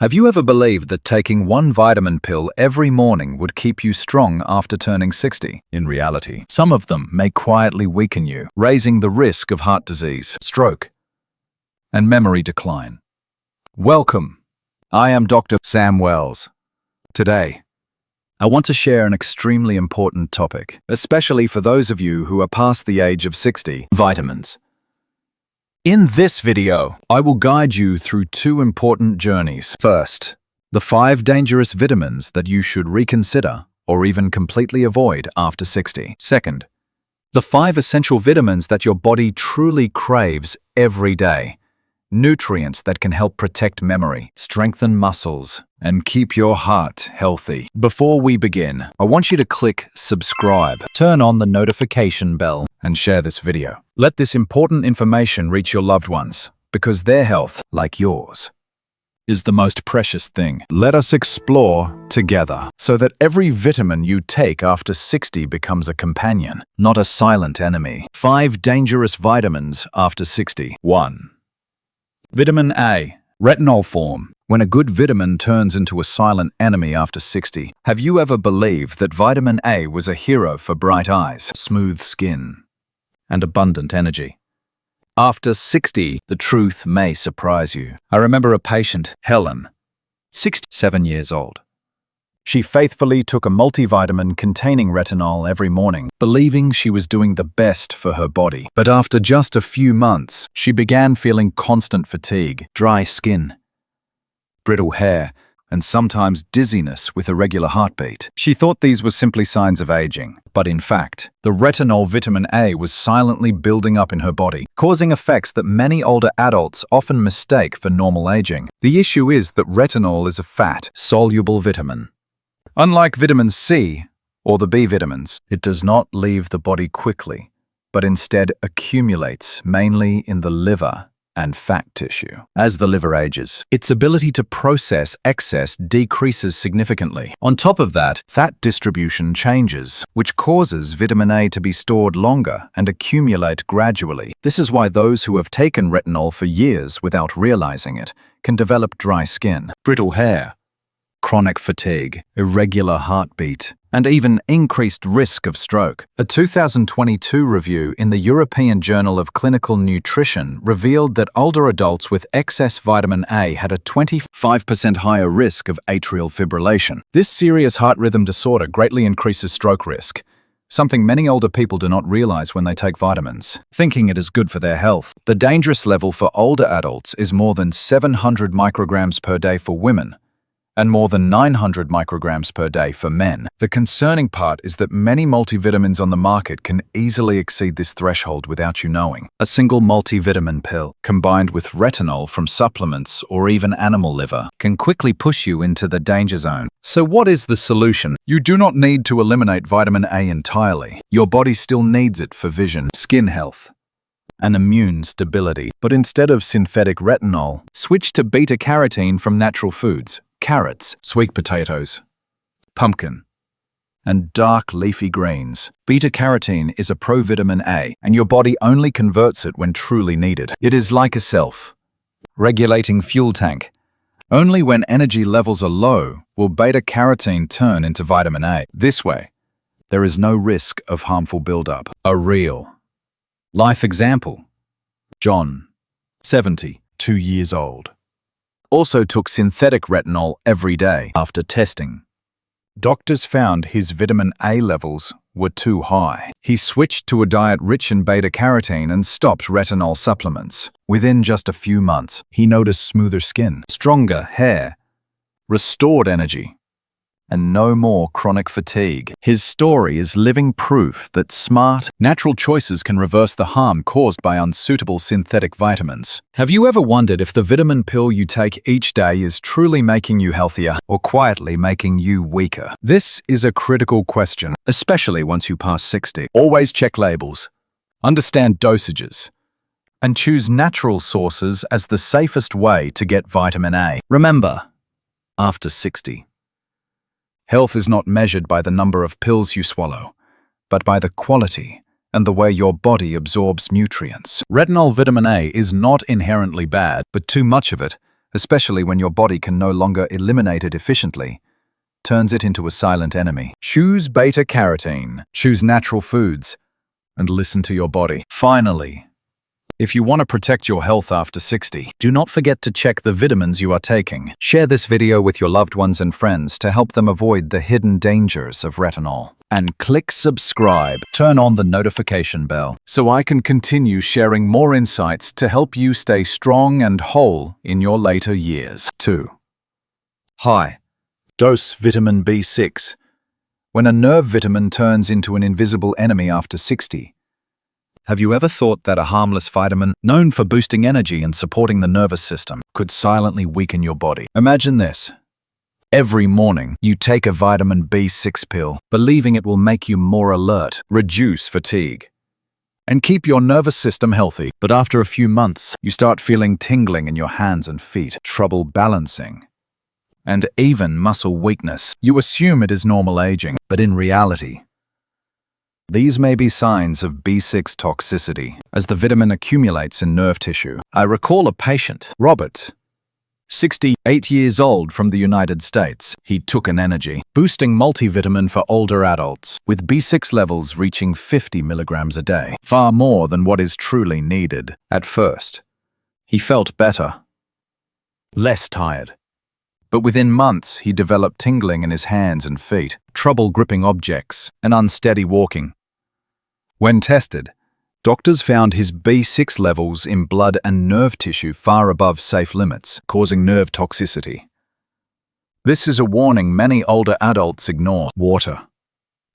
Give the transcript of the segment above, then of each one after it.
Have you ever believed that taking one vitamin pill every morning would keep you strong after turning 60? In reality, some of them may quietly weaken you, raising the risk of heart disease, stroke, and memory decline. Welcome. I am Dr. Sam Wells. Today, I want to share an extremely important topic, especially for those of you who are past the age of 60, vitamins. In this video, I will guide you through two important journeys. First, the 5 dangerous vitamins that you should reconsider or even completely avoid after 60. Second, the 5 essential vitamins that your body truly craves every day. Nutrients that can help protect memory, strengthen muscles, and keep your heart healthy. Before we begin, I want you to click subscribe, turn on the notification bell, and share this video. Let this important information reach your loved ones, because their health, like yours, is the most precious thing. Let us explore together so that every vitamin you take after 60 becomes a companion, not a silent enemy. 5 dangerous vitamins after 60. 1. Vitamin A, retinol form. When a good vitamin turns into a silent enemy after 60, have you ever believed that vitamin A was a hero for bright eyes, smooth skin, and abundant energy? After 60, the truth may surprise you. I remember a patient, Helen, 67 years old. She faithfully took a multivitamin containing retinol every morning, believing she was doing the best for her body. But after just a few months, she began feeling constant fatigue, dry skin, brittle hair, and sometimes dizziness with irregular heartbeat. She thought these were simply signs of aging, but in fact, the retinol vitamin A was silently building up in her body, causing effects that many older adults often mistake for normal aging. The issue is that retinol is a fat-soluble vitamin. Unlike vitamin C or the B vitamins, it does not leave the body quickly, but instead accumulates mainly in the liver and fat tissue. As the liver ages, its ability to process excess decreases significantly. On top of that, fat distribution changes, which causes vitamin A to be stored longer and accumulate gradually. This is why those who have taken retinol for years without realizing it can develop dry skin, brittle hair, chronic fatigue, irregular heartbeat, and even increased risk of stroke. A 2022 review in the European Journal of Clinical Nutrition revealed that older adults with excess vitamin A had a 25% higher risk of atrial fibrillation. This serious heart rhythm disorder greatly increases stroke risk, something many older people do not realize when they take vitamins, thinking it is good for their health. The dangerous level for older adults is more than 700 micrograms per day for women, and more than 900 micrograms per day for men. The concerning part is that many multivitamins on the market can easily exceed this threshold without you knowing. A single multivitamin pill, combined with retinol from supplements or even animal liver, can quickly push you into the danger zone. So what is the solution? You do not need to eliminate vitamin A entirely. Your body still needs it for vision, skin health, and immune stability. But instead of synthetic retinol, switch to beta-carotene from natural foods. Carrots, sweet potatoes, pumpkin, and dark leafy greens. Beta-carotene is a provitamin A, and your body only converts it when truly needed. It is like a self-regulating fuel tank. Only when energy levels are low will beta-carotene turn into vitamin A. This way, there is no risk of harmful buildup. A real life example. John, 72 years old, also took synthetic retinol every day. After testing, doctors found his vitamin A levels were too high. He switched to a diet rich in beta-carotene and stopped retinol supplements. Within just a few months, he noticed smoother skin, stronger hair, restored energy, and no more chronic fatigue. His story is living proof that smart, natural choices can reverse the harm caused by unsuitable synthetic vitamins. Have you ever wondered if the vitamin pill you take each day is truly making you healthier or quietly making you weaker? This is a critical question, especially once you pass 60. Always check labels, understand dosages, and choose natural sources as the safest way to get vitamin A. Remember, after 60, health is not measured by the number of pills you swallow, but by the quality and the way your body absorbs nutrients. Retinol vitamin A is not inherently bad, but too much of it, especially when your body can no longer eliminate it efficiently, turns it into a silent enemy. Choose beta-carotene, choose natural foods, and listen to your body. Finally, if you want to protect your health after 60, do not forget to check the vitamins you are taking. Share this video with your loved ones and friends to help them avoid the hidden dangers of retinol. And click subscribe. Turn on the notification bell so I can continue sharing more insights to help you stay strong and whole in your later years. 2. High dose vitamin B6. When a nerve vitamin turns into an invisible enemy after 60, have you ever thought that a harmless vitamin, known for boosting energy and supporting the nervous system, could silently weaken your body? Imagine this. Every morning, you take a vitamin B6 pill, believing it will make you more alert, reduce fatigue, and keep your nervous system healthy. But after a few months, you start feeling tingling in your hands and feet, trouble balancing, and even muscle weakness. You assume it is normal aging, but in reality, these may be signs of B6 toxicity, as the vitamin accumulates in nerve tissue. I recall a patient, Robert, 68 years old, from the United States. He took an energy-boosting multivitamin for older adults, with B6 levels reaching 50 milligrams a day, far more than what is truly needed. At first, he felt better, less tired. But within months, he developed tingling in his hands and feet, trouble gripping objects, and unsteady walking. When tested, doctors found his B6 levels in blood and nerve tissue far above safe limits, causing nerve toxicity. This is a warning many older adults ignore. Water.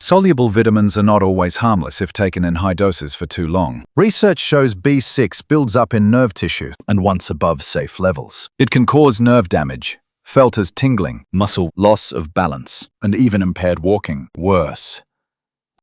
Soluble vitamins are not always harmless if taken in high doses for too long. Research shows B6 builds up in nerve tissue, and once above safe levels, it can cause nerve damage, felt as tingling, muscle loss of balance, and even impaired walking. Worse,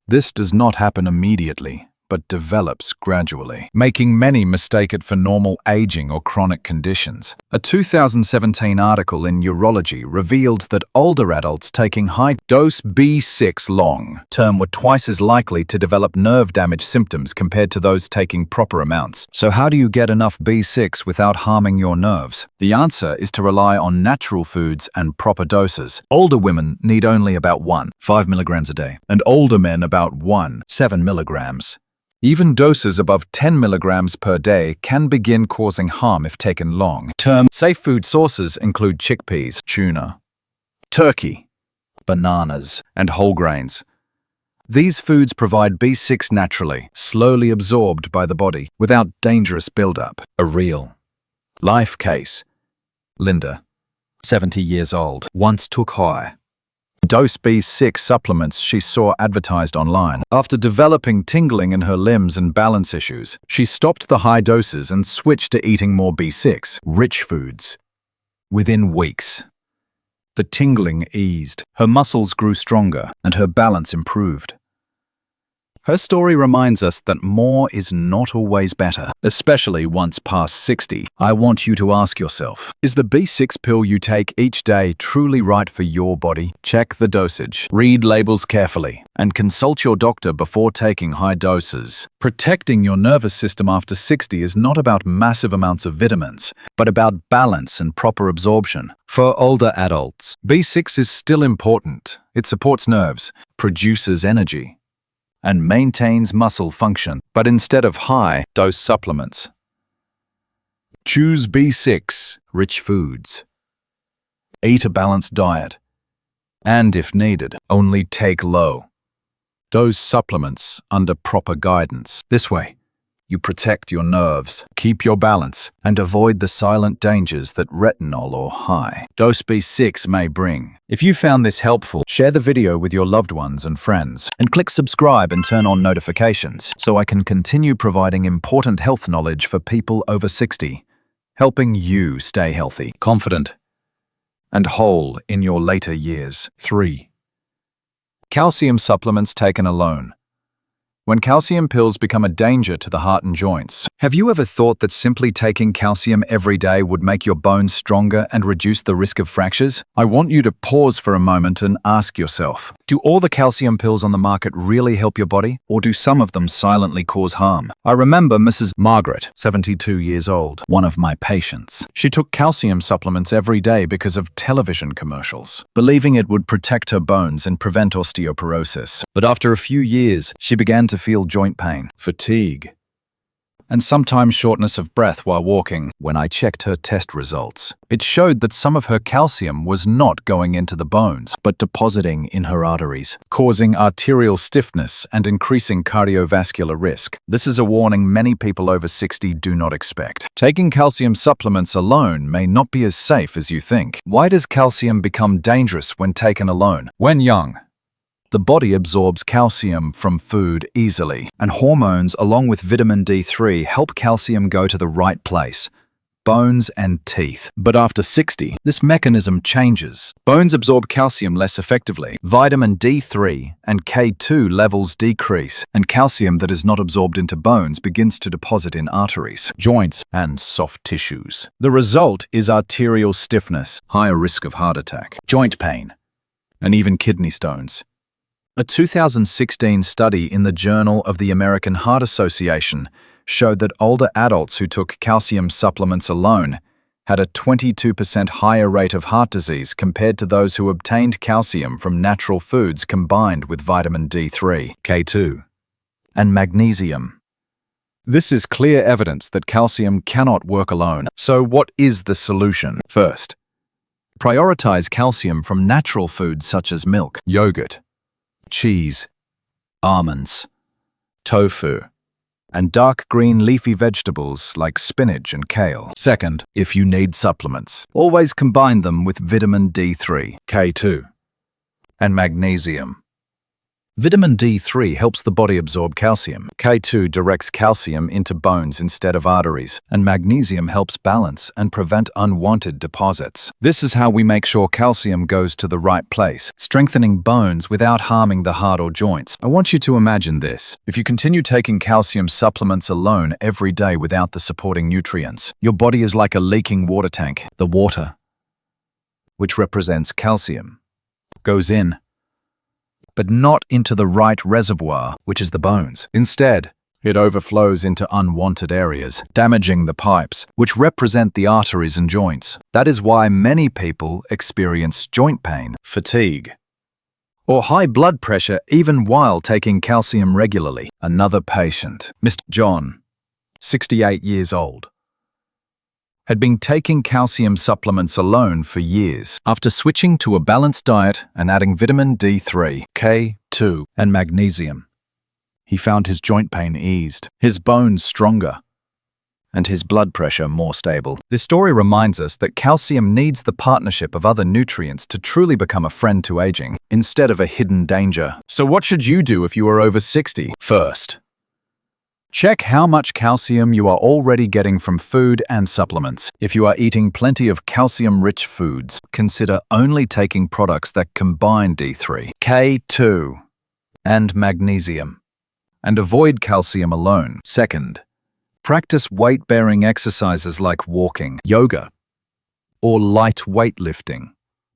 this does not happen immediately, but develops gradually, making many mistake it for normal aging or chronic conditions. A 2017 article in Urology revealed that older adults taking high-dose B6 long-term were twice as likely to develop nerve damage symptoms compared to those taking proper amounts. So how do you get enough B6 without harming your nerves? The answer is to rely on natural foods and proper doses. Older women need only about 1.5 milligrams a day, and older men about 1.7 milligrams. Even doses above 10 milligrams per day can begin causing harm if taken long-term. Safe food sources include chickpeas, tuna, turkey, bananas, and whole grains. These foods provide B6 naturally, slowly absorbed by the body, without dangerous buildup. A real-life case. Linda, 70 years old, once took high-dose B6 supplements she saw advertised online. After developing tingling in her limbs and balance issues, she stopped the high doses and switched to eating more B6-rich foods. Within weeks, the tingling eased, her muscles grew stronger, and her balance improved. Her story reminds us that more is not always better, especially once past 60. I want you to ask yourself, is the B6 pill you take each day truly right for your body? Check the dosage, read labels carefully, and consult your doctor before taking high doses. Protecting your nervous system after 60 is not about massive amounts of vitamins, but about balance and proper absorption. For older adults, B6 is still important. It supports nerves, produces energy, and maintains muscle function, but instead of high-dose supplements, choose B6-rich foods. Eat a balanced diet, and if needed, only take low-dose supplements under proper guidance. This way, you protect your nerves, keep your balance, and avoid the silent dangers that retinol or high-dose B6 may bring. If you found this helpful, share the video with your loved ones and friends, and click subscribe and turn on notifications so I can continue providing important health knowledge for people over 60, helping you stay healthy, confident, and whole in your later years. 3. Calcium supplements taken alone. when calcium pills become a danger to the heart and joints. Have you ever thought that simply taking calcium every day would make your bones stronger and reduce the risk of fractures? I want you to pause for a moment and ask yourself, do all the calcium pills on the market really help your body, or do some of them silently cause harm? I remember Mrs. Margaret, 72 years old, one of my patients. She took calcium supplements every day because of television commercials, believing it would protect her bones and prevent osteoporosis. But after a few years, she began to feel joint pain, fatigue, and sometimes shortness of breath while walking. When I checked her test results, it showed that some of her calcium was not going into the bones, but depositing in her arteries, causing arterial stiffness and increasing cardiovascular risk. This is a warning many people over 60 do not expect. Taking calcium supplements alone may not be as safe as you think. Why does calcium become dangerous when taken alone? When young, the body absorbs calcium from food easily, and hormones along with vitamin D3 help calcium go to the right place, bones and teeth. But after 60, this mechanism changes. Bones absorb calcium less effectively. Vitamin D3 and K2 levels decrease, and calcium that is not absorbed into bones begins to deposit in arteries, joints, and soft tissues. The result is arterial stiffness, higher risk of heart attack, joint pain, and even kidney stones. A 2016 study in the Journal of the American Heart Association showed that older adults who took calcium supplements alone had a 22% higher rate of heart disease compared to those who obtained calcium from natural foods combined with vitamin D3, K2, and magnesium. This is clear evidence that calcium cannot work alone. So what is the solution? First, prioritize calcium from natural foods such as milk, yogurt, cheese, almonds, tofu, and dark green leafy vegetables like spinach and kale. Second, if you need supplements, always combine them with vitamin D3, K2, and magnesium. Vitamin D3 helps the body absorb calcium. K2 directs calcium into bones instead of arteries, and magnesium helps balance and prevent unwanted deposits. This is how we make sure calcium goes to the right place, strengthening bones without harming the heart or joints. I want you to imagine this. If you continue taking calcium supplements alone every day without the supporting nutrients, your body is like a leaking water tank. The water, which represents calcium, goes in, but not into the right reservoir, which is the bones. Instead, it overflows into unwanted areas, damaging the pipes, which represent the arteries and joints. That is why many people experience joint pain, fatigue, or high blood pressure even while taking calcium regularly. Another patient, Mr. John, 68 years old, had been taking calcium supplements alone for years. After switching to a balanced diet and adding vitamin D3, K2, and magnesium, he found his joint pain eased, his bones stronger, and his blood pressure more stable. This story reminds us that calcium needs the partnership of other nutrients to truly become a friend to aging, instead of a hidden danger. So what should you do if you are over 60? First, check how much calcium you are already getting from food and supplements. If you are eating plenty of calcium-rich foods, consider only taking products that combine D3, K2, and magnesium, and avoid calcium alone. Second, practice weight-bearing exercises like walking, yoga, or light weightlifting.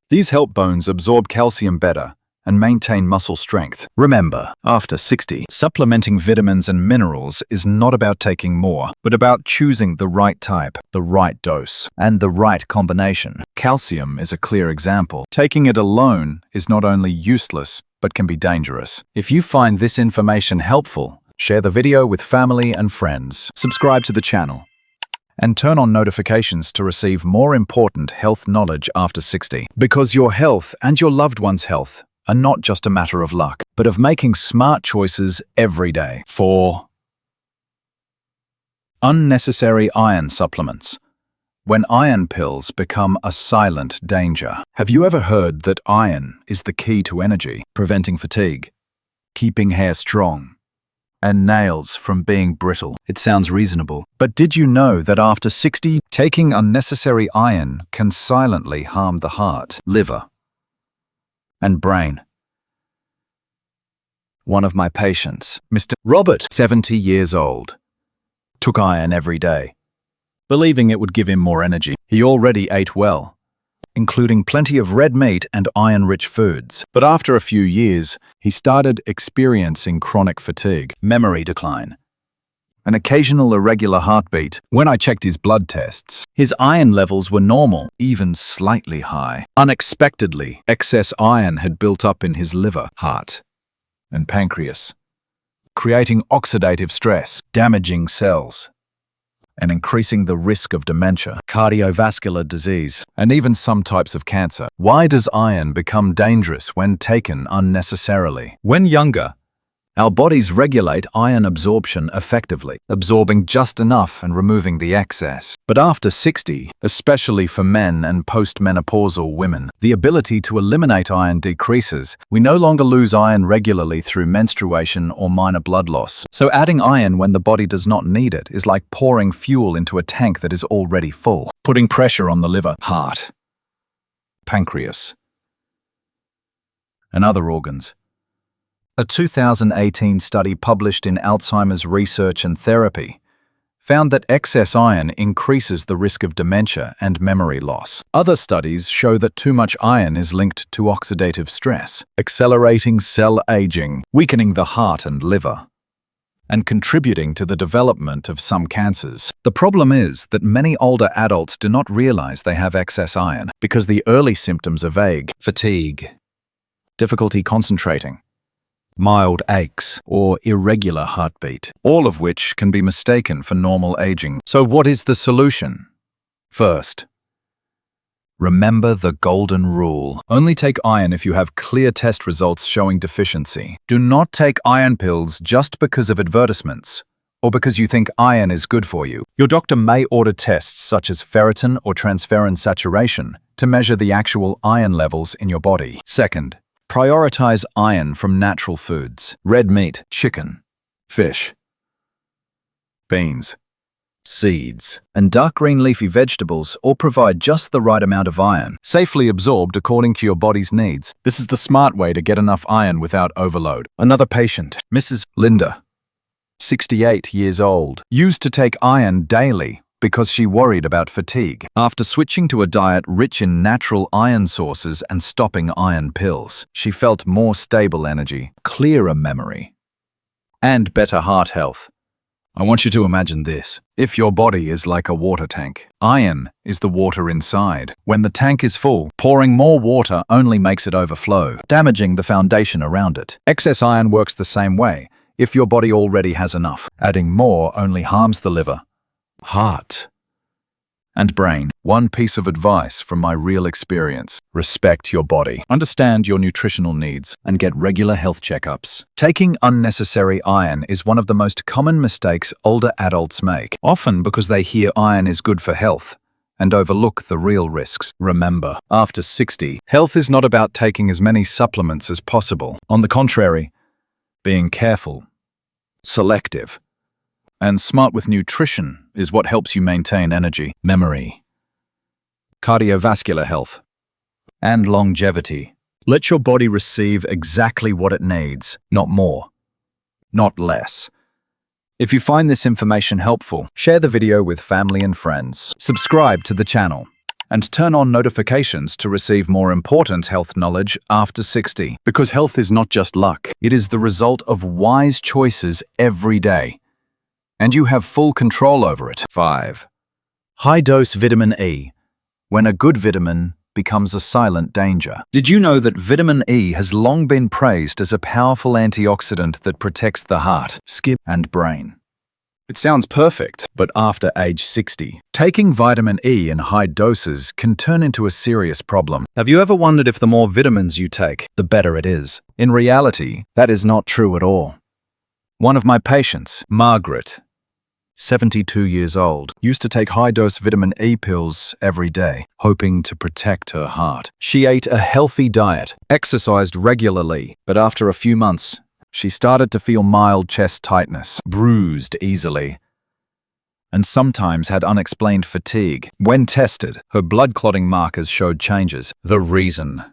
These help bones absorb calcium better and maintain muscle strength. Remember, after 60, supplementing vitamins and minerals is not about taking more, but about choosing the right type, the right dose, and the right combination. Calcium is a clear example. Taking it alone is not only useless, but can be dangerous. If you find this information helpful, share the video with family and friends, subscribe to the channel, and turn on notifications to receive more important health knowledge after 60. Because your health and your loved one's health are not just a matter of luck, but of making smart choices every day. 4. Unnecessary iron supplements. When iron pills become a silent danger. Have you ever heard that iron is the key to energy, preventing fatigue, keeping hair strong, and nails from being brittle? It sounds reasonable, but did you know that after 60, taking unnecessary iron can silently harm the heart, liver, and brain? One of my patients, Mr. Robert, 70 years old, took iron every day, believing it would give him more energy. He already ate well, including plenty of red meat and iron-rich foods. But after a few years, he started experiencing chronic fatigue, memory decline, an occasional irregular heartbeat. When I checked his blood tests, his iron levels were normal, even slightly high. Unexpectedly, excess iron had built up in his liver, heart, and pancreas, creating oxidative stress, damaging cells, and increasing the risk of dementia, cardiovascular disease, and even some types of cancer. Why does iron become dangerous when taken unnecessarily? When younger, our bodies regulate iron absorption effectively, absorbing just enough and removing the excess. But after 60, especially for men and postmenopausal women, the ability to eliminate iron decreases. We no longer lose iron regularly through menstruation or minor blood loss. So adding iron when the body does not need it is like pouring fuel into a tank that is already full, putting pressure on the liver, heart, pancreas, and other organs. A 2018 study published in Alzheimer's Research and Therapy found that excess iron increases the risk of dementia and memory loss. Other studies show that too much iron is linked to oxidative stress, accelerating cell aging, weakening the heart and liver, and contributing to the development of some cancers. The problem is that many older adults do not realize they have excess iron because the early symptoms are vague: fatigue, difficulty concentrating, mild aches, or irregular heartbeat, all of which can be mistaken for normal aging. So what is the solution? First, remember the golden rule. Only take iron if you have clear test results showing deficiency. Do not take iron pills just because of advertisements or because you think iron is good for you. Your doctor may order tests such as ferritin or transferrin saturation to measure the actual iron levels in your body. Second, prioritize iron from natural foods: red meat, chicken, fish, beans, seeds, and dark green leafy vegetables all provide just the right amount of iron, safely absorbed according to your body's needs. This is the smart way to get enough iron without overload. Another patient, Mrs. Linda, 68 years old, used to take iron daily because she worried about fatigue. After switching to a diet rich in natural iron sources and stopping iron pills, she felt more stable energy, clearer memory, and better heart health. I want you to imagine this. If your body is like a water tank, iron is the water inside. When the tank is full, pouring more water only makes it overflow, damaging the foundation around it. Excess iron works the same way. If your body already has enough, adding more only harms the liver, heart, and brain. One piece of advice from my real experience: respect your body, understand your nutritional needs, and get regular health checkups. Taking unnecessary iron is one of the most common mistakes older adults make, often because they hear iron is good for health and overlook the real risks. Remember, after 60, health is not about taking as many supplements as possible. On the contrary, being careful, selective, and smart with nutrition is what helps you maintain energy, memory, cardiovascular health, and longevity. Let your body receive exactly what it needs, not more, not less. If you find this information helpful, share the video with family and friends. Subscribe to the channel and turn on notifications to receive more important health knowledge after 60. Because health is not just luck, it is the result of wise choices every day, and you have full control over it. 5. High-dose vitamin E, when a good vitamin becomes a silent danger. Did you know that vitamin E has long been praised as a powerful antioxidant that protects the heart, skin, and brain? It sounds perfect, but after age 60, taking vitamin E in high doses can turn into a serious problem. Have you ever wondered if the more vitamins you take, the better it is? In reality, that is not true at all. One of my patients, Margaret, 72 years old, used to take high-dose vitamin E pills every day, hoping to protect her heart. She ate a healthy diet, exercised regularly, but after a few months, she started to feel mild chest tightness, bruised easily, and sometimes had unexplained fatigue. When tested, her blood clotting markers showed changes. The reason: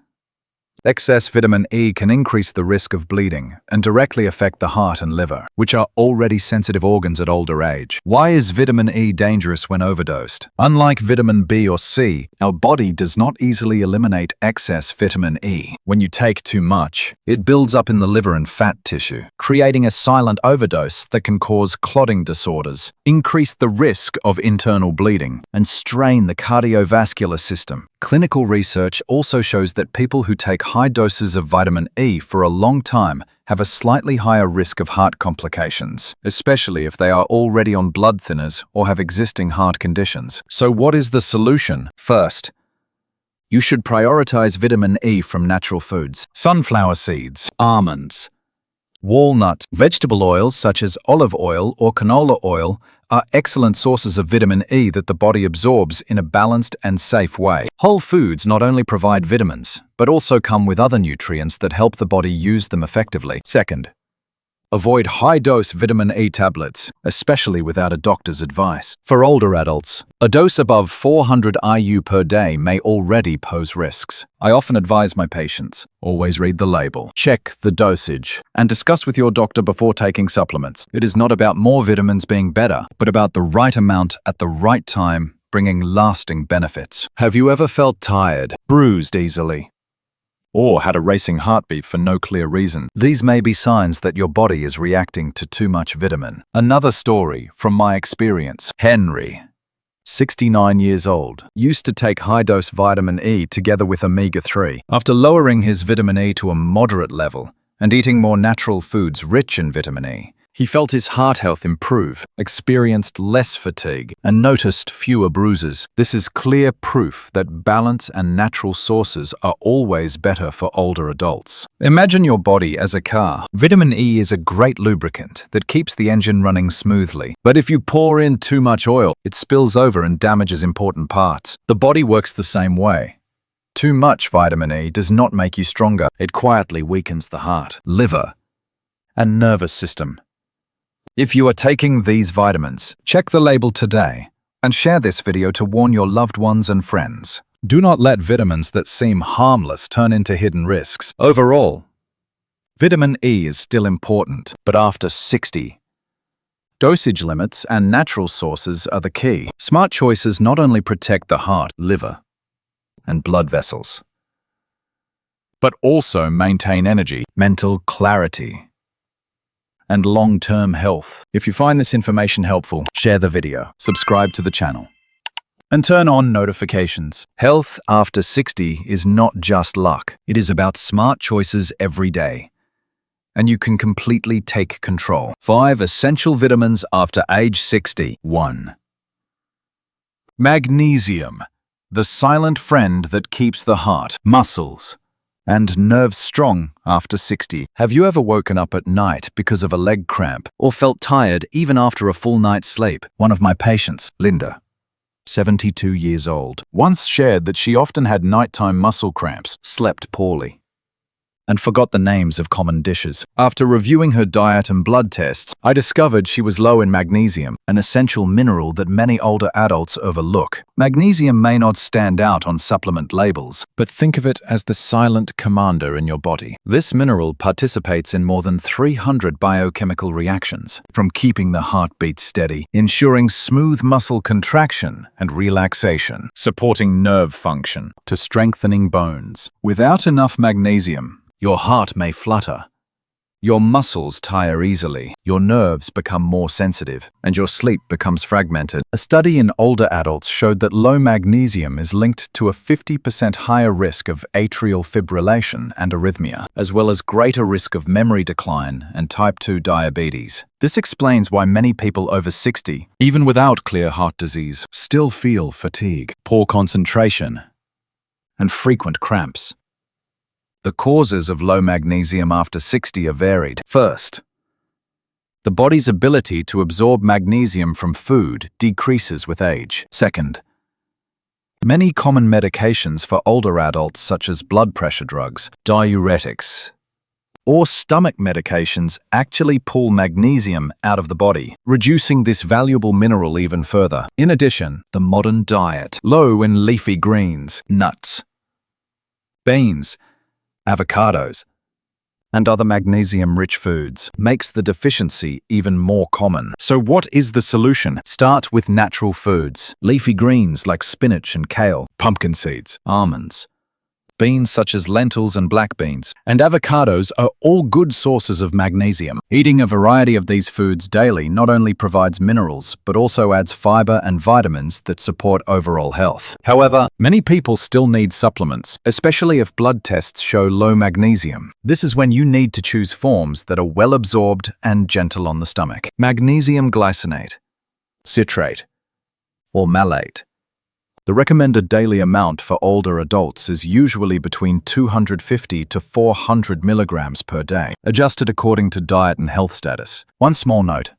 Excess vitamin E can increase the risk of bleeding and directly affect the heart and liver, which are already sensitive organs at older age. Why is vitamin E dangerous when overdosed? Unlike vitamin B or C, our body does not easily eliminate excess vitamin E. When you take too much, it builds up in the liver and fat tissue, creating a silent overdose that can cause clotting disorders, increase the risk of internal bleeding, and strain the cardiovascular system. Clinical research also shows that people who take high doses of vitamin E for a long time have a slightly higher risk of heart complications, especially if they are already on blood thinners or have existing heart conditions. So what is the solution? First, you should prioritize vitamin E from natural foods: sunflower seeds, almonds, walnuts. Vegetable oils such as olive oil or canola oil are excellent sources of vitamin E that the body absorbs in a balanced and safe way. Whole foods not only provide vitamins, but also come with other nutrients that help the body use them effectively. Second, avoid high-dose vitamin E tablets, especially without a doctor's advice. For older adults, a dose above 400 IU per day may already pose risks. I often advise my patients, always read the label, check the dosage, and discuss with your doctor before taking supplements. It is not about more vitamins being better, but about the right amount at the right time, bringing lasting benefits. Have you ever felt tired, bruised easily, or had a racing heartbeat for no clear reason? These may be signs that your body is reacting to too much vitamin. Another story from my experience. Henry, 69 years old, used to take high-dose vitamin E together with omega-3. After lowering his vitamin E to a moderate level and eating more natural foods rich in vitamin E, he felt his heart health improve, experienced less fatigue, and noticed fewer bruises. This is clear proof that balance and natural sources are always better for older adults. Imagine your body as a car. Vitamin E is a great lubricant that keeps the engine running smoothly. But if you pour in too much oil, it spills over and damages important parts. The body works the same way. Too much vitamin E does not make you stronger. It quietly weakens the heart, liver, and nervous system. If you are taking these vitamins, check the label today and share this video to warn your loved ones and friends. Do not let vitamins that seem harmless turn into hidden risks. Overall, vitamin E is still important, but after 60, dosage limits and natural sources are the key. Smart choices not only protect the heart, liver, and blood vessels, but also maintain energy, mental clarity, and long-term health. If you find this information helpful, share the video, subscribe to the channel, and turn on notifications. Health after 60 is not just luck. It is about smart choices every day, and you can completely take control. 5 essential vitamins after age 60. 1. Magnesium, the silent friend that keeps the heart, muscles, and nerves strong after 60. Have you ever woken up at night because of a leg cramp or felt tired even after a full night's sleep? One of my patients, Linda, 72 years old, once shared that she often had nighttime muscle cramps, slept poorly, and forgot the names of common dishes. After reviewing her diet and blood tests, I discovered she was low in magnesium, an essential mineral that many older adults overlook. Magnesium may not stand out on supplement labels, but think of it as the silent commander in your body. This mineral participates in more than 300 biochemical reactions, from keeping the heartbeat steady, ensuring smooth muscle contraction and relaxation, supporting nerve function, to strengthening bones. Without enough magnesium, your heart may flutter, your muscles tire easily, your nerves become more sensitive, and your sleep becomes fragmented. A study in older adults showed that low magnesium is linked to a 50% higher risk of atrial fibrillation and arrhythmia, as well as greater risk of memory decline and type 2 diabetes. This explains why many people over 60, even without clear heart disease, still feel fatigue, poor concentration, and frequent cramps. The causes of low magnesium after 60 are varied. First, the body's ability to absorb magnesium from food decreases with age. Second, many common medications for older adults such as blood pressure drugs, diuretics, or stomach medications actually pull magnesium out of the body, reducing this valuable mineral even further. In addition, the modern diet, low in leafy greens, nuts, beans, avocados, and other magnesium-rich foods makes the deficiency even more common. So what is the solution? Start with natural foods. Leafy greens like spinach and kale, pumpkin seeds, almonds, beans such as lentils and black beans, and avocados are all good sources of magnesium. Eating a variety of these foods daily not only provides minerals, but also adds fiber and vitamins that support overall health. However, many people still need supplements, especially if blood tests show low magnesium. This is when you need to choose forms that are well absorbed and gentle on the stomach. Magnesium glycinate, citrate, or malate. The recommended daily amount for older adults is usually between 250 to 400 milligrams per day, adjusted according to diet and health status. One small note: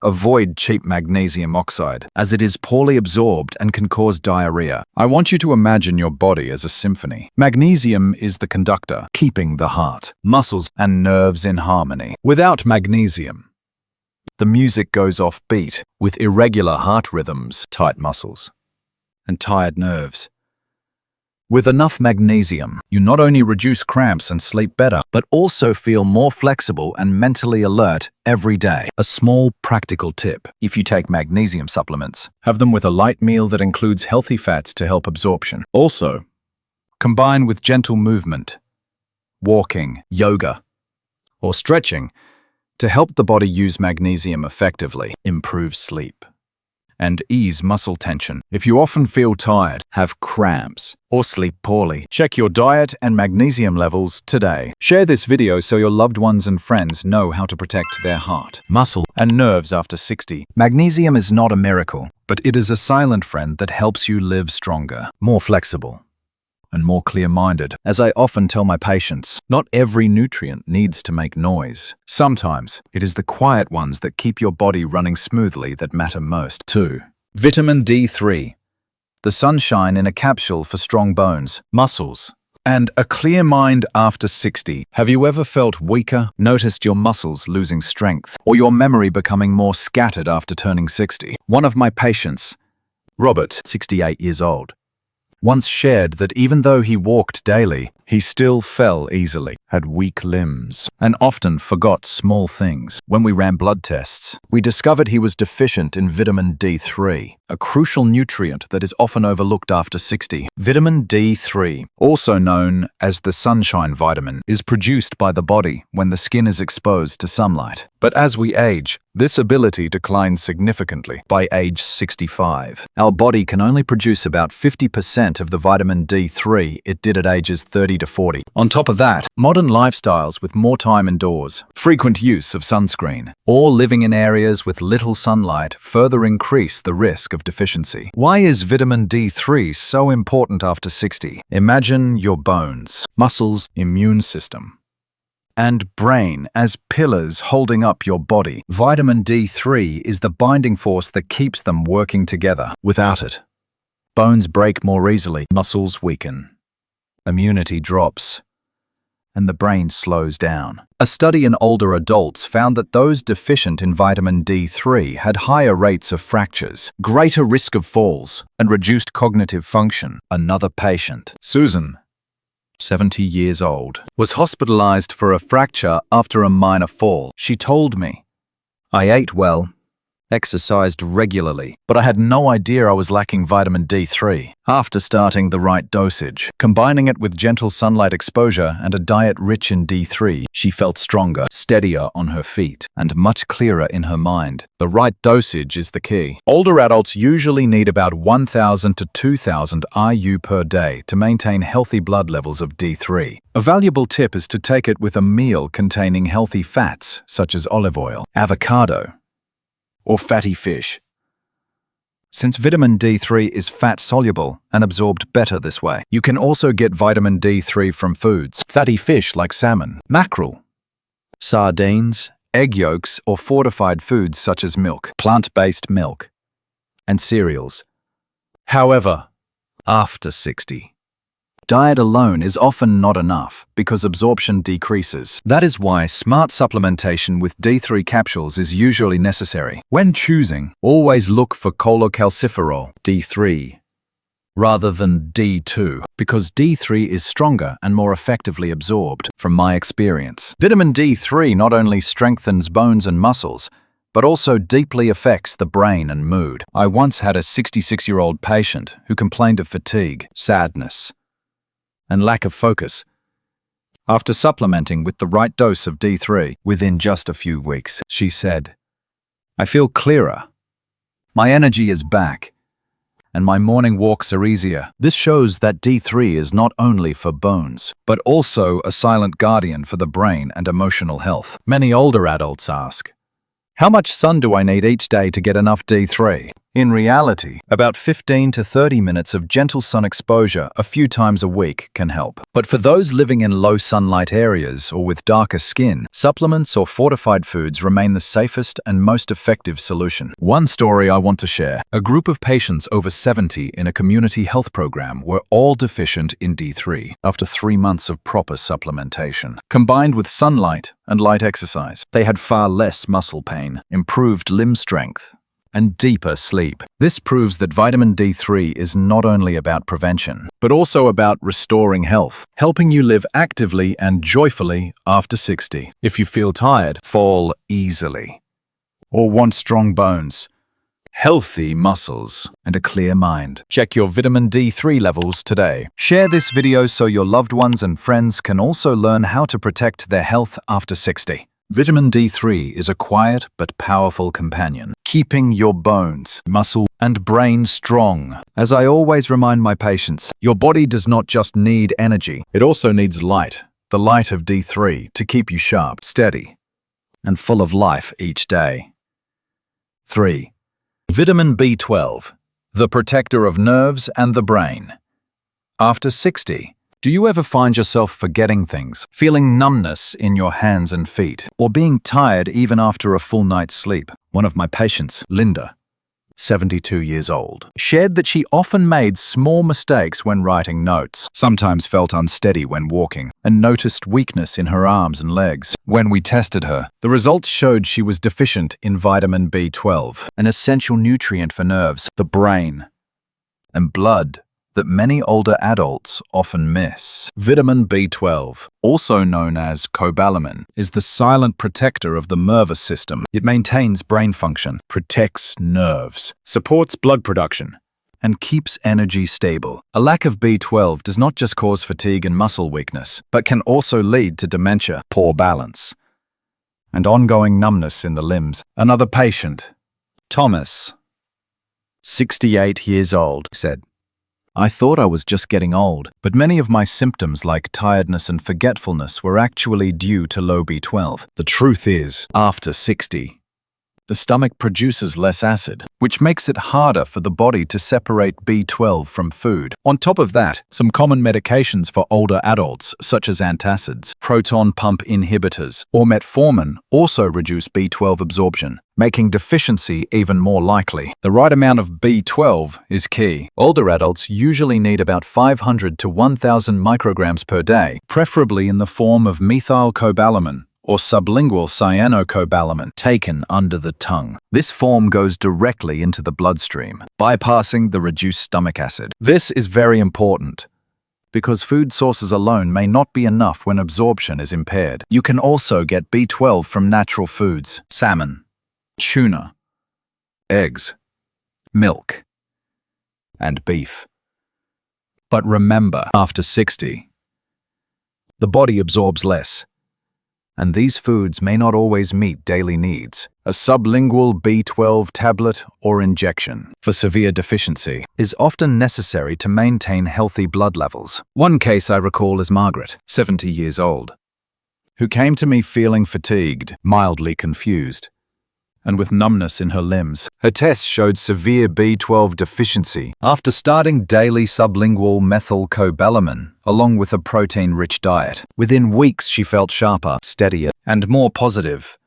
avoid cheap magnesium oxide, as it is poorly absorbed and can cause diarrhea. I want you to imagine your body as a symphony. Magnesium is the conductor, keeping the heart, muscles, and nerves in harmony. Without magnesium, the music goes off beat, with irregular heart rhythms, tight muscles, and tired nerves. With enough magnesium, you not only reduce cramps and sleep better, but also feel more flexible and mentally alert every day. A small practical tip: if you take magnesium supplements, have them with a light meal that includes healthy fats to help absorption. Also, combine with gentle movement, walking, yoga, or stretching to help the body use magnesium effectively, improve sleep, and ease muscle tension. If you often feel tired, have cramps, or sleep poorly, check your diet and magnesium levels today. Share this video so your loved ones and friends know how to protect their heart, muscle, and nerves after 60. Magnesium is not a miracle, but it is a silent friend that helps you live stronger, more flexible, and more clear-minded. As I often tell my patients, not every nutrient needs to make noise. Sometimes it is the quiet ones that keep your body running smoothly that matter most. 2. Vitamin D3. The sunshine in a capsule for strong bones, muscles, and a clear mind after 60. Have you ever felt weaker, noticed your muscles losing strength, or your memory becoming more scattered after turning 60? One of my patients, Robert, 68 years old, once shared that even though he walked daily, he still fell easily, had weak limbs, and often forgot small things. When we ran blood tests, we discovered he was deficient in vitamin D3, a crucial nutrient that is often overlooked after 60. Vitamin D3, also known as the sunshine vitamin, is produced by the body when the skin is exposed to sunlight. But as we age, this ability declines significantly. By age 65, our body can only produce about 50% of the vitamin D3 it did at ages 30 to 40. On top of that, modern lifestyles with more time indoors, frequent use of sunscreen, or living in areas with little sunlight further increase the risk of deficiency. Why is vitamin D3 so important after 60? Imagine your bones, muscles, immune system, and brain as pillars holding up your body. Vitamin D3 is the binding force that keeps them working together. Without it, bones break more easily, muscles weaken, immunity drops, and the brain slows down. A study in older adults found that those deficient in vitamin D3 had higher rates of fractures, greater risk of falls, and reduced cognitive function. Another patient, Susan, 70 years old, was hospitalized for a fracture after a minor fall. She told me, "I ate well, exercised regularly, but I had no idea I was lacking vitamin D3. After starting the right dosage, combining it with gentle sunlight exposure and a diet rich in D3, she felt stronger, steadier on her feet, and much clearer in her mind. The right dosage is the key. Older adults usually need about 1,000 to 2,000 IU per day to maintain healthy blood levels of D3. A valuable tip is to take it with a meal containing healthy fats, such as olive oil, avocado, or fatty fish, since vitamin D3 is fat-soluble and absorbed better this way. You can also get vitamin D3 from foods, fatty fish like salmon, mackerel, sardines, egg yolks, or fortified foods such as milk, plant-based milk, and cereals. However, after 60, diet alone is often not enough because absorption decreases. That is why smart supplementation with D3 capsules is usually necessary. When choosing, always look for cholecalciferol, D3, rather than D2, because D3 is stronger and more effectively absorbed, from my experience. Vitamin D3 not only strengthens bones and muscles, but also deeply affects the brain and mood. I once had a 66-year-old patient who complained of fatigue, sadness, and lack of focus. After supplementing with the right dose of D3, within just a few weeks, she said, "I feel clearer. My energy is back, and my morning walks are easier." This shows that D3 is not only for bones, but also a silent guardian for the brain and emotional health. Many older adults ask, "How much sun do I need each day to get enough D3?" In reality, about 15 to 30 minutes of gentle sun exposure a few times a week can help. But for those living in low sunlight areas or with darker skin, supplements or fortified foods remain the safest and most effective solution. One story I want to share. A group of patients over 70 in a community health program were all deficient in D3 after 3 months of proper supplementation. Combined with sunlight and light exercise, they had far less muscle pain, improved limb strength, and deeper sleep. This proves that vitamin D3 is not only about prevention, but also about restoring health, helping you live actively and joyfully after 60. If you feel tired, fall easily, or want strong bones, healthy muscles, and a clear mind, check your vitamin D3 levels today. Share this video so your loved ones and friends can also learn how to protect their health after 60. Vitamin D3 is a quiet but powerful companion, keeping your bones, muscle, and brain strong. As I always remind my patients, your body does not just need energy, it also needs light, the light of D3, to keep you sharp, steady, and full of life each day. 3. Vitamin B12, the protector of nerves and the brain. After 60, do you ever find yourself forgetting things, feeling numbness in your hands and feet, or being tired even after a full night's sleep? One of my patients, Linda, 72 years old, shared that she often made small mistakes when writing notes, sometimes felt unsteady when walking, and noticed weakness in her arms and legs. When we tested her, the results showed she was deficient in vitamin B12, an essential nutrient for nerves, the brain, and blood that many older adults often miss. Vitamin B12, also known as cobalamin, is the silent protector of the nervous system. It maintains brain function, protects nerves, supports blood production, and keeps energy stable. A lack of B12 does not just cause fatigue and muscle weakness, but can also lead to dementia, poor balance, and ongoing numbness in the limbs. Another patient, Thomas, 68 years old, said, "I thought I was just getting old, but many of my symptoms like tiredness and forgetfulness were actually due to low B12. The truth is, after 60, the stomach produces less acid, which makes it harder for the body to separate B12 from food. On top of that, some common medications for older adults, such as antacids, proton pump inhibitors, or metformin, also reduce B12 absorption, making deficiency even more likely. The right amount of B12 is key. Older adults usually need about 500 to 1,000 micrograms per day, preferably in the form of methylcobalamin or sublingual cyanocobalamin taken under the tongue. This form goes directly into the bloodstream, bypassing the reduced stomach acid. This is very important, because food sources alone may not be enough when absorption is impaired. You can also get B12 from natural foods, salmon, tuna, eggs, milk, and beef. But remember, after 60, the body absorbs less, and these foods may not always meet daily needs. A sublingual B12 tablet or injection for severe deficiency is often necessary to maintain healthy blood levels. One case I recall is Margaret, 70 years old, who came to me feeling fatigued, mildly confused, and with numbness in her limbs. Her tests showed severe B12 deficiency. After starting daily sublingual methylcobalamin, along with a protein-rich diet, within weeks she felt sharper, steadier, and more positive.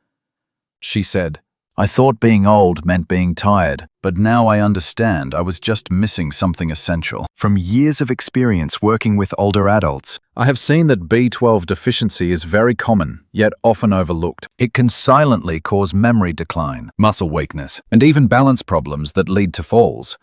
She said, "I thought being old meant being tired, but now I understand I was just missing something essential." From years of experience working with older adults, I have seen that B12 deficiency is very common, yet often overlooked. It can silently cause memory decline, muscle weakness, and even balance problems that lead to falls.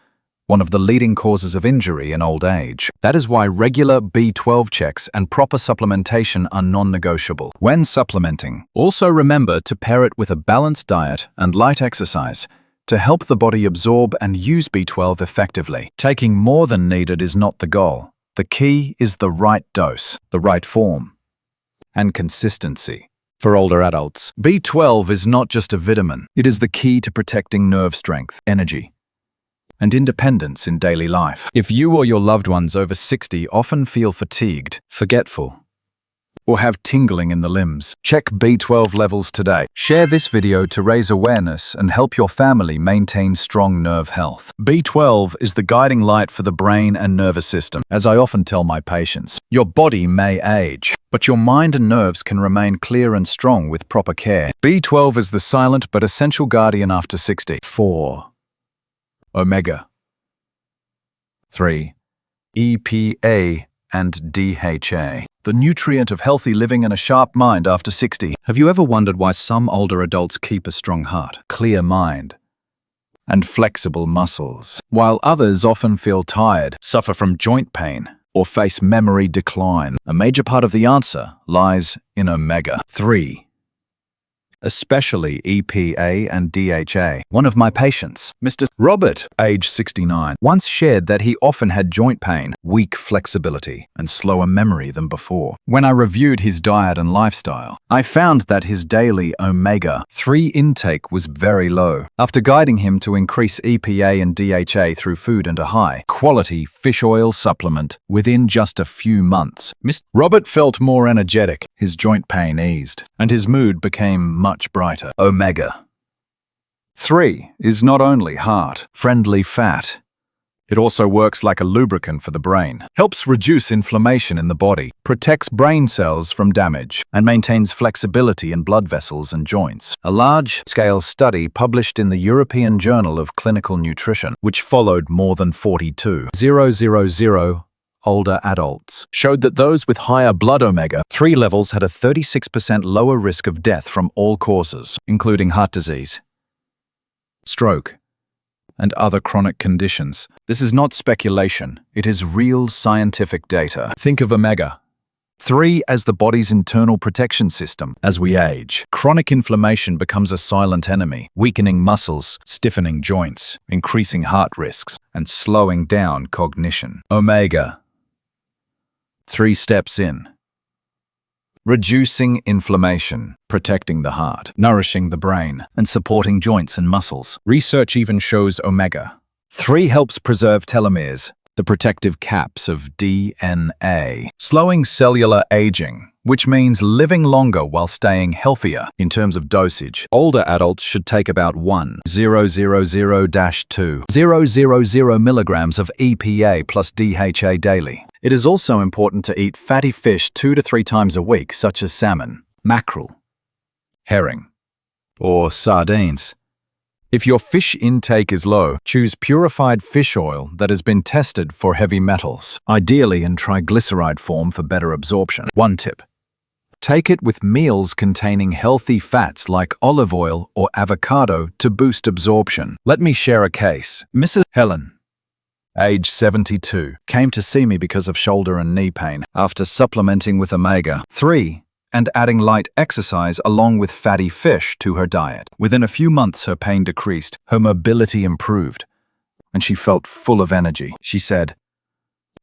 one of the leading causes of injury in old age. That is why regular B12 checks and proper supplementation are non-negotiable. When supplementing, also remember to pair it with a balanced diet and light exercise to help the body absorb and use B12 effectively. Taking more than needed is not the goal. The key is the right dose, the right form, and consistency. For older adults, B12 is not just a vitamin. It is the key to protecting nerve strength, energy, and independence in daily life. If you or your loved ones over 60 often feel fatigued, forgetful, or have tingling in the limbs, check B12 levels today. Share this video to raise awareness and help your family maintain strong nerve health. B12 is the guiding light for the brain and nervous system. As I often tell my patients, your body may age, but your mind and nerves can remain clear and strong with proper care. B12 is the silent but essential guardian after 60. 4. Omega. 3. EPA and DHA. The nutrient of healthy living and a sharp mind after 60. Have you ever wondered why some older adults keep a strong heart, clear mind, and flexible muscles, while others often feel tired, suffer from joint pain, or face memory decline? A major part of the answer lies in omega-3, especially EPA and DHA. One of my patients, Mr. Robert, age 69, once shared that he often had joint pain, weak flexibility, and slower memory than before. When I reviewed his diet and lifestyle, I found that his daily omega-3 intake was very low. After guiding him to increase EPA and DHA through food and a high-quality fish oil supplement within just a few months, Mr. Robert felt more energetic, his joint pain eased, and his mood became much brighter. Omega-3 is not only heart-friendly fat, it also works like a lubricant for the brain, helps reduce inflammation in the body, protects brain cells from damage, and maintains flexibility in blood vessels and joints. A large-scale study published in the European Journal of Clinical Nutrition, which followed more than 42,000 older adults, showed that those with higher blood omega-3 levels had a 36% lower risk of death from all causes, including heart disease, stroke, and other chronic conditions. This is not speculation, it is real scientific data. Think of omega-3 as the body's internal protection system. As we age, chronic inflammation becomes a silent enemy, weakening muscles, stiffening joints, increasing heart risks, and slowing down cognition. Omega-3 steps in, reducing inflammation, protecting the heart, nourishing the brain, and supporting joints and muscles. Research even shows omega-3 helps preserve telomeres, the protective caps of DNA, slowing cellular aging, which means living longer while staying healthier. In terms of dosage, older adults should take about 1,000-2,000 milligrams of EPA plus DHA daily. It is also important to eat fatty fish 2 to 3 times a week, such as salmon, mackerel, herring, or sardines. If your fish intake is low, choose purified fish oil that has been tested for heavy metals, ideally in triglyceride form for better absorption. One tip: take it with meals containing healthy fats like olive oil or avocado to boost absorption. Let me share a case. Mrs. Helen, age 72, came to see me because of shoulder and knee pain. After supplementing with omega-3 and adding light exercise along with fatty fish to her diet, within a few months her pain decreased, her mobility improved, and she felt full of energy. She said,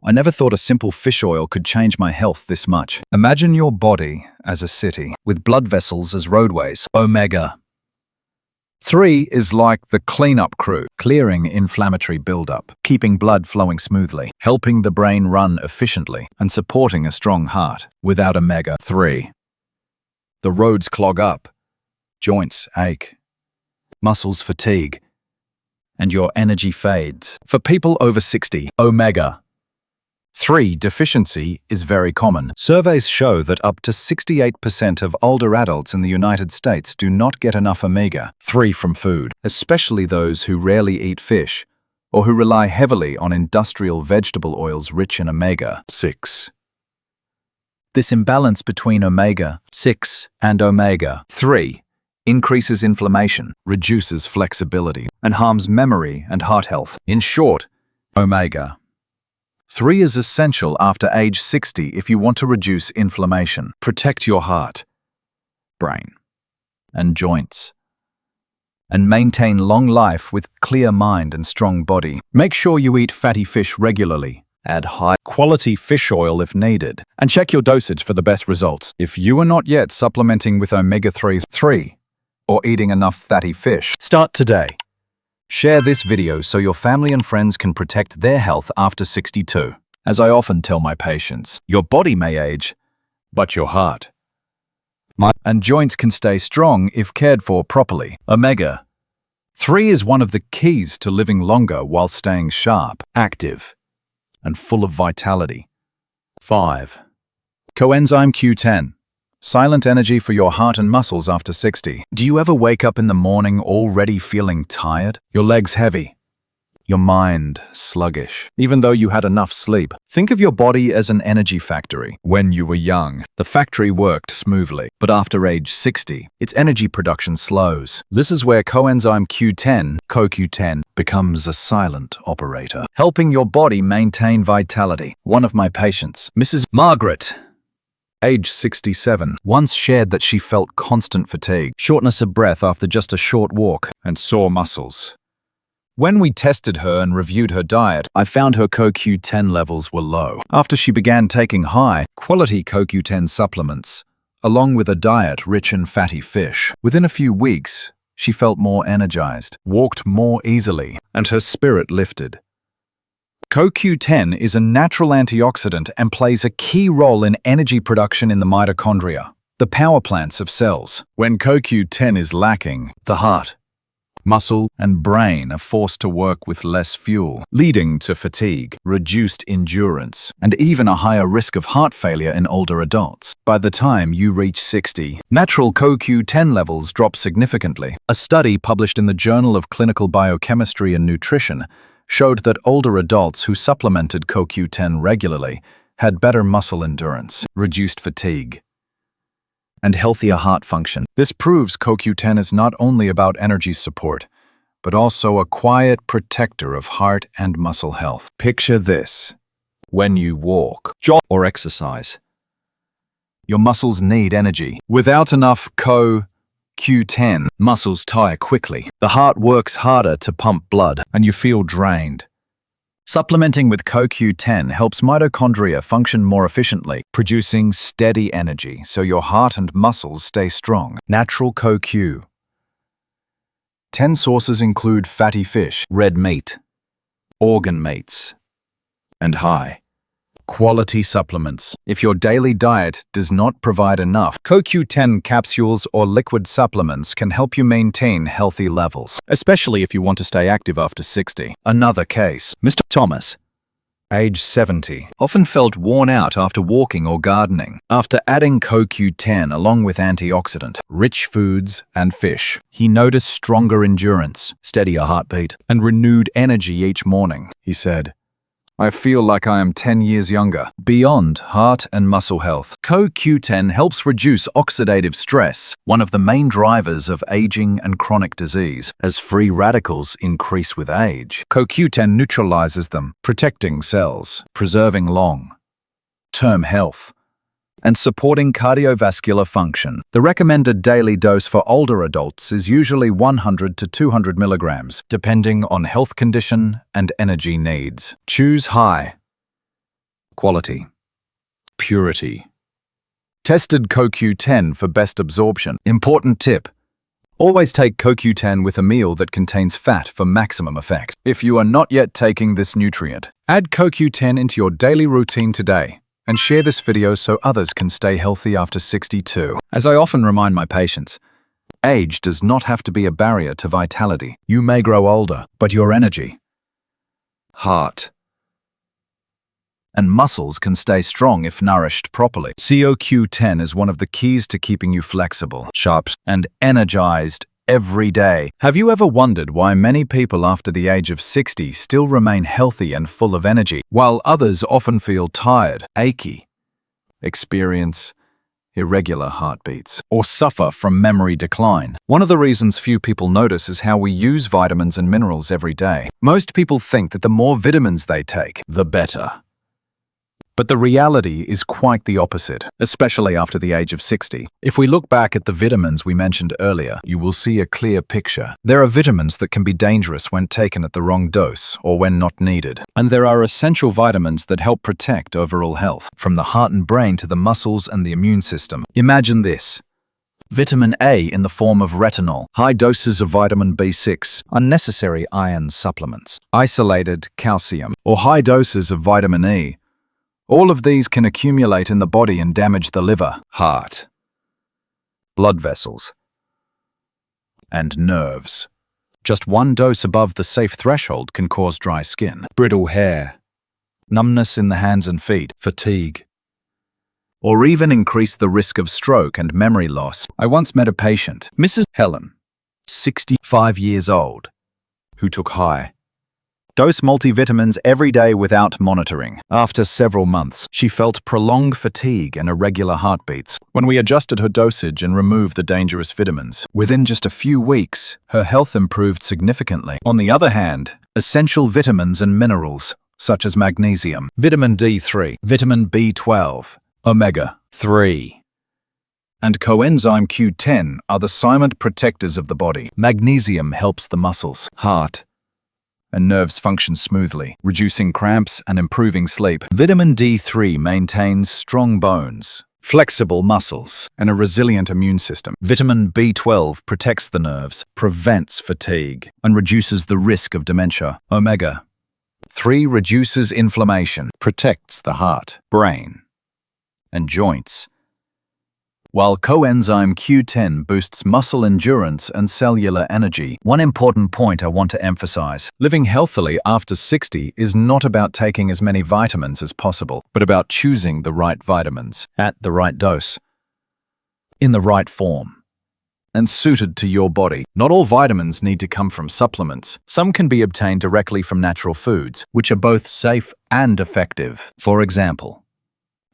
"I never thought a simple fish oil could change my health this much." Imagine your body as a city, with blood vessels as roadways. Omega-3 is like the cleanup crew, clearing inflammatory buildup, keeping blood flowing smoothly, helping the brain run efficiently, and supporting a strong heart. Without omega-3, the roads clog up, joints ache, muscles fatigue, and your energy fades. For people over 60, omega-3 deficiency is very common. Surveys show that up to 68% of older adults in the United States do not get enough omega-3 from food, especially those who rarely eat fish or who rely heavily on industrial vegetable oils rich in omega-6. This imbalance between omega-6 and omega-3 increases inflammation, reduces flexibility, and harms memory and heart health. In short, Omega-3 is essential after age 60 if you want to reduce inflammation, protect your heart, brain, and joints, and maintain long life with clear mind and strong body. Make sure you eat fatty fish regularly. Add high-quality fish oil if needed, and check your dosage for the best results. If you are not yet supplementing with omega-3 or eating enough fatty fish, start today. Share this video so your family and friends can protect their health after 62. As I often tell my patients, your body may age, but your heart and joints can stay strong if cared for properly. Omega-3 is one of the keys to living longer while staying sharp, active, and full of vitality. 5. Co-enzyme Q10. Silent energy for your heart and muscles after 60. Do you ever wake up in the morning already feeling tired? Your legs heavy? Your mind sluggish, even though you had enough sleep? Think of your body as an energy factory. When you were young, the factory worked smoothly, but after age 60, its energy production slows. This is where coenzyme Q10, CoQ10, becomes a silent operator, helping your body maintain vitality. One of my patients, Mrs. Margaret, age 67, once shared that she felt constant fatigue, shortness of breath after just a short walk, and sore muscles. When we tested her and reviewed her diet, I found her CoQ10 levels were low. After she began taking high-quality CoQ10 supplements, along with a diet rich in fatty fish, within a few weeks, she felt more energized, walked more easily, and her spirit lifted. CoQ10 is a natural antioxidant and plays a key role in energy production in the mitochondria, the power plants of cells. When CoQ10 is lacking, the heart, muscle, and brain are forced to work with less fuel, leading to fatigue, reduced endurance, and even a higher risk of heart failure in older adults. By the time you reach 60, natural CoQ10 levels drop significantly. A study published in the Journal of Clinical Biochemistry and Nutrition showed that older adults who supplemented CoQ10 regularly had better muscle endurance, reduced fatigue, and healthier heart function. This proves CoQ10 is not only about energy support, but also a quiet protector of heart and muscle health. Picture this. When you walk, jog, or exercise, your muscles need energy. Without enough CoQ10, muscles tire quickly. The heart works harder to pump blood, and you feel drained. Supplementing with CoQ10 helps mitochondria function more efficiently, producing steady energy so your heart and muscles stay strong. Natural CoQ10 sources include fatty fish, red meat, organ meats, and high-quality supplements. If your daily diet does not provide enough, CoQ10 capsules or liquid supplements can help you maintain healthy levels, especially if you want to stay active after 60. Another case, Mr. Thomas, age 70, often felt worn out after walking or gardening. After adding CoQ10 along with antioxidant-rich foods and fish, he noticed stronger endurance, steadier heartbeat, and renewed energy each morning. He said, "I feel like I am 10 years younger." Beyond heart and muscle health, CoQ10 helps reduce oxidative stress, one of the main drivers of aging and chronic disease. As free radicals increase with age, CoQ10 neutralizes them, protecting cells, preserving long-term health, and supporting cardiovascular function. The recommended daily dose for older adults is usually 100 to 200 milligrams, depending on health condition and energy needs. Choose high quality, purity, tested CoQ10 for best absorption. Important tip: always take CoQ10 with a meal that contains fat for maximum effect. If you are not yet taking this nutrient, add CoQ10 into your daily routine today, and share this video so others can stay healthy after 62. As I often remind my patients, age does not have to be a barrier to vitality. You may grow older, but your energy, heart, and muscles can stay strong if nourished properly. CoQ10 is one of the keys to keeping you flexible, sharp, and energized every day. Have you ever wondered why many people after the age of 60 still remain healthy and full of energy, while others often feel tired, achy, experience irregular heartbeats, or suffer from memory decline. One of the reasons few people notice is how we use vitamins and minerals every day. Most people think that the more vitamins they take, the better. But the reality is quite the opposite, especially after the age of 60. If we look back at the vitamins we mentioned earlier, you will see a clear picture. There are vitamins that can be dangerous when taken at the wrong dose or when not needed. And there are essential vitamins that help protect overall health, from the heart and brain to the muscles and the immune system. Imagine this. Vitamin A in the form of retinol, high doses of vitamin B6, unnecessary iron supplements, isolated calcium, or high doses of vitamin E. All of these can accumulate in the body and damage the liver, heart, blood vessels, and nerves. Just one dose above the safe threshold can cause dry skin, brittle hair, numbness in the hands and feet, fatigue, or even increase the risk of stroke and memory loss. I once met a patient, Mrs. Helen, 65 years old, who took high-dose multivitamins every day without monitoring. After several months, she felt prolonged fatigue and irregular heartbeats. When we adjusted her dosage and removed the dangerous vitamins, within just a few weeks, her health improved significantly. On the other hand, essential vitamins and minerals, such as magnesium, vitamin D3, vitamin B12, omega-3, and coenzyme Q10 are the silent protectors of the body. Magnesium helps the muscles, heart, and nerves function smoothly, reducing cramps and improving sleep. Vitamin D3 maintains strong bones, flexible muscles, and a resilient immune system. Vitamin B12 protects the nerves, prevents fatigue, and reduces the risk of dementia. Omega-3 reduces inflammation, protects the heart, brain, and joints, while coenzyme Q10 boosts muscle endurance and cellular energy. One important point I want to emphasize: living healthily after 60 is not about taking as many vitamins as possible, but about choosing the right vitamins, at the right dose, in the right form, and suited to your body. Not all vitamins need to come from supplements. Some can be obtained directly from natural foods, which are both safe and effective. For example,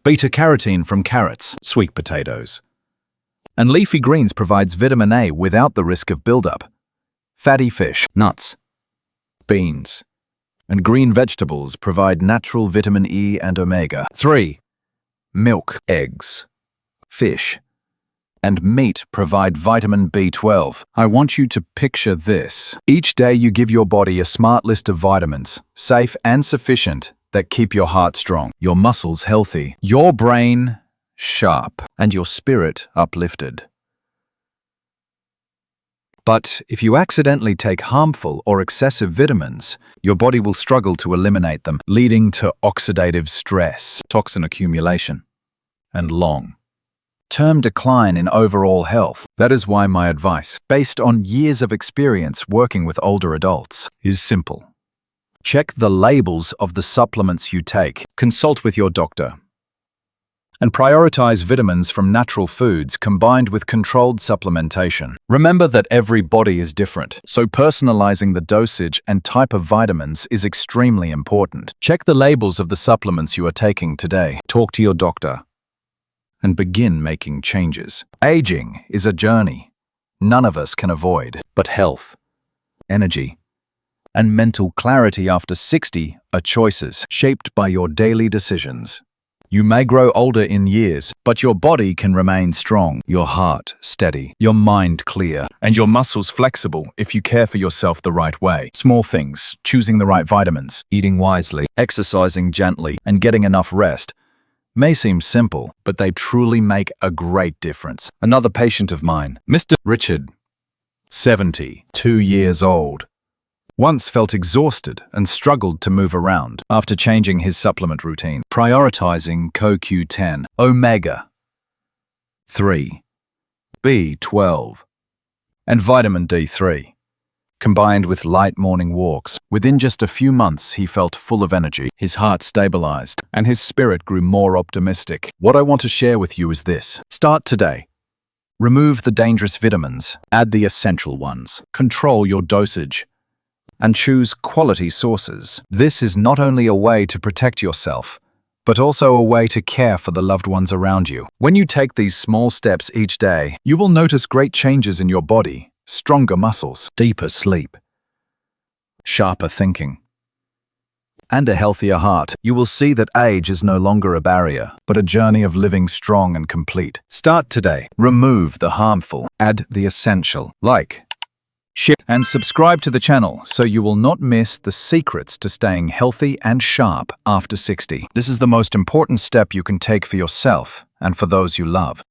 beta-carotene from carrots, sweet potatoes, and leafy greens provides vitamin A without the risk of buildup. Fatty fish, nuts, beans, and green vegetables provide natural vitamin E and omega-3. Milk, eggs, fish, and meat provide vitamin B12. I want you to picture this. Each day you give your body a smart list of vitamins, safe and sufficient, that keep your heart strong, your muscles healthy, your brain sharp, and your spirit uplifted. But if you accidentally take harmful or excessive vitamins, your body will struggle to eliminate them, leading to oxidative stress, toxin accumulation, and long-term decline in overall health. That is why my advice, based on years of experience working with older adults, is simple. Check the labels of the supplements you take, consult with your doctor, and prioritize vitamins from natural foods combined with controlled supplementation. Remember that every body is different, so personalizing the dosage and type of vitamins is extremely important. Check the labels of the supplements you are taking today. Talk to your doctor and begin making changes. Aging is a journey none of us can avoid, but health, energy, and mental clarity after 60 are choices shaped by your daily decisions. You may grow older in years, but your body can remain strong, your heart steady, your mind clear, and your muscles flexible if you care for yourself the right way. Small things, choosing the right vitamins, eating wisely, exercising gently, and getting enough rest may seem simple, but they truly make a great difference. Another patient of mine, Mr. Richard, 72 years old, once felt exhausted and struggled to move around after changing his supplement routine, prioritizing CoQ10, omega-3, B12, and vitamin D3. Combined with light morning walks, within just a few months he felt full of energy, his heart stabilized, and his spirit grew more optimistic. What I want to share with you is this. Start today. Remove the dangerous vitamins, add the essential ones, control your dosage, and choose quality sources. This is not only a way to protect yourself, but also a way to care for the loved ones around you. When you take these small steps each day, you will notice great changes in your body, stronger muscles, deeper sleep, sharper thinking, and a healthier heart. You will see that age is no longer a barrier, but a journey of living strong and complete. Start today. Remove the harmful, add the essential. Like, share, and subscribe to the channel so you will not miss the secrets to staying healthy and sharp after 60. This is the most important step you can take for yourself and for those you love.